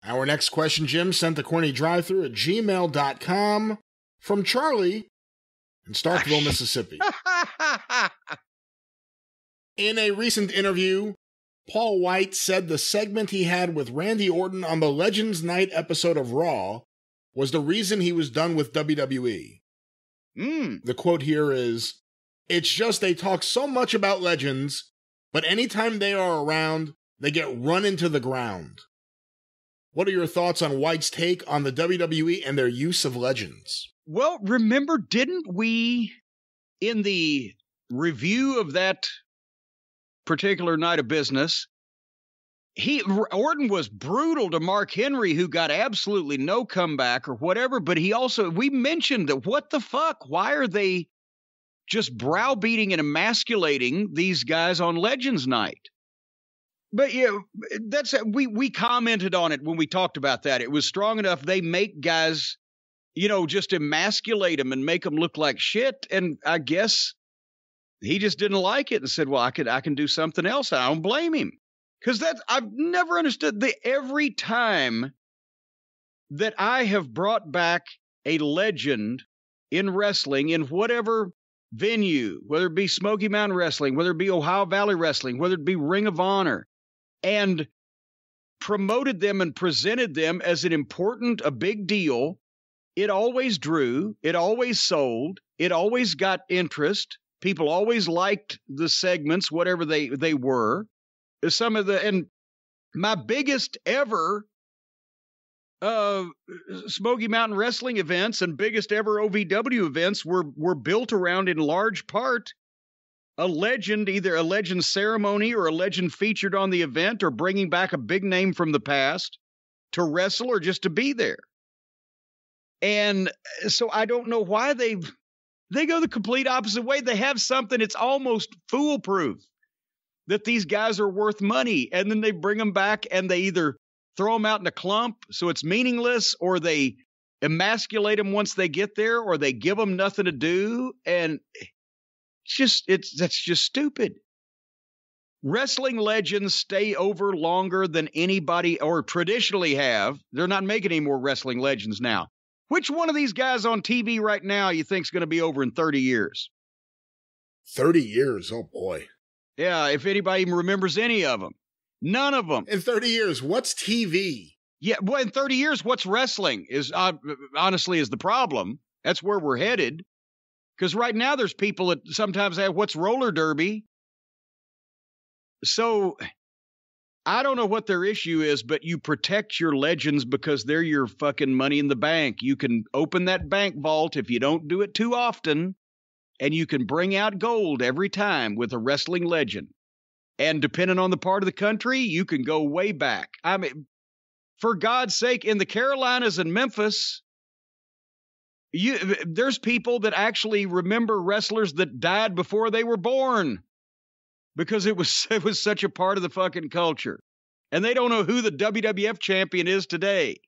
Our next question, Jim, sent to CornyDriveThru at gmail.com from Charlie in Starkville, Mississippi. In a recent interview, Paul Wight said the segment he had with Randy Orton on the Legends Night episode of Raw was the reason he was done with WWE. The quote here is, "It's just they talk so much about legends, but anytime they are around, they get run into the ground." What are your thoughts on White's take on the WWE and their use of legends? Well, remember, didn't we, in the review of that particular night of business, Orton was brutal to Mark Henry, who got absolutely no comeback or whatever, but we mentioned that what the fuck? Why are they just browbeating and emasculating these guys on Legends Night? But yeah, we commented on it when we talked about that. It was strong enough. They make guys, just emasculate them and make them look like shit. And I guess he just didn't like it and said, well, I can do something else. I don't blame him. Because I've never understood every time that I have brought back a legend in wrestling in whatever venue, whether it be Smoky Mountain Wrestling, whether it be Ohio Valley Wrestling, whether it be Ring of Honor, and promoted them and presented them as a big deal, it always drew, it always sold, it always got interest. People always liked the segments, whatever they were. And my biggest ever Smoky Mountain Wrestling events and biggest ever OVW events were built around, in large part, a legend, either a legend ceremony or a legend featured on the event, or bringing back a big name from the past to wrestle or just to be there. And so I don't know why they go the complete opposite way. They have something, it's almost foolproof that these guys are worth money, and then they bring them back and they either throw them out in a clump so it's meaningless, or they emasculate them once they get there, or they give them nothing to do. And that's just stupid. Wrestling legends stay over longer than anybody, or traditionally have. They're not making any more wrestling legends now. Which one of these guys on TV right now you think is going to be over in 30 years? 30 years? Oh, boy. Yeah, if anybody even remembers any of them. None of them. In 30 years, what's TV? Yeah, well, in 30 years, what's wrestling is honestly is the problem. That's where we're headed. Because right now there's people that sometimes have, what's roller derby? So I don't know what their issue is, but you protect your legends because they're your fucking money in the bank. You can open that bank vault if you don't do it too often, and you can bring out gold every time with a wrestling legend. And depending on the part of the country, you can go way back. I mean, for God's sake, in the Carolinas and Memphis, there's people that actually remember wrestlers that died before they were born because it was such a part of the fucking culture. And they don't know who the WWF champion is today.